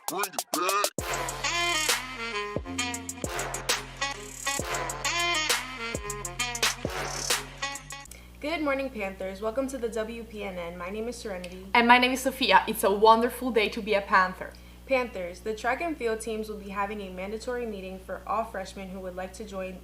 Bring it back. Good morning, Panthers. Welcome to the WPNN. My name is Serenity. And my name is Sophia. It's a wonderful day to be a Panther. Panthers, the track and field teams will be having a mandatory meeting for all freshmen who would like to join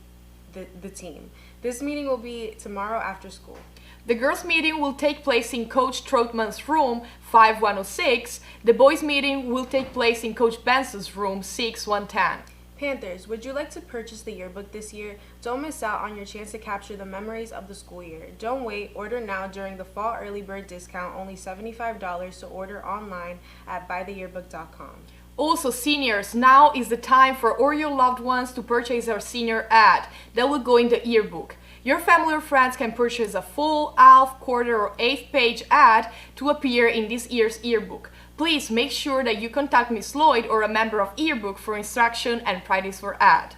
the team. This meeting will be tomorrow after school. The girls' meeting will take place in Coach Troutman's room 5106. The boys' meeting will take place in Coach Benson's room 6110. Panthers, would you like to purchase the yearbook this year? Don't miss out on your chance to capture the memories of the school year. Don't wait. Order now during the fall early bird discount, only $75 to order online at buytheyearbook.com. Also, seniors, now is the time for all your loved ones to purchase our senior ad that will go in the yearbook. Your family or friends can purchase a full, half, quarter, or eighth page ad to appear in this year's yearbook. Please make sure that you contact Miss Lloyd or a member of Yearbook for instruction and prices for ad.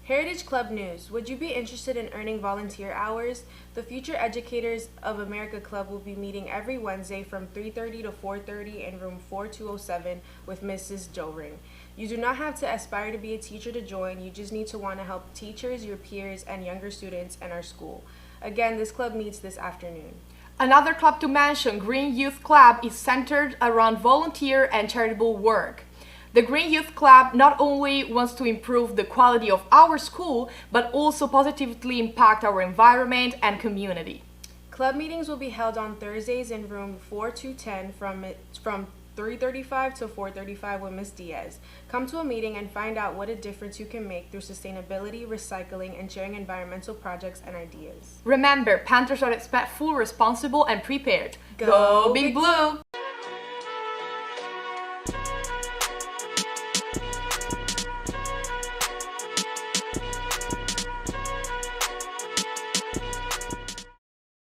Heritage Club News. Would you be interested in earning volunteer hours? The Future Educators of America Club will be meeting every Wednesday from 3:30 to 4:30 in room 4207 with Mrs. Doring. You do not have to aspire to be a teacher to join. You just need to want to help teachers, your peers, and younger students in our school. Again, this club meets this afternoon. Another club to mention, Green Youth Club, is centered around volunteer and charitable work. The Green Youth Club not only wants to improve the quality of our school, but also positively impact our environment and community. Club meetings will be held on Thursdays in room 4210 from 3:35 to 4:35 with Ms. Diaz. Come to a meeting and find out what a difference you can make through sustainability, recycling, and sharing environmental projects and ideas. Remember, Panthers are respectful, responsible, and prepared. Go Big Blue!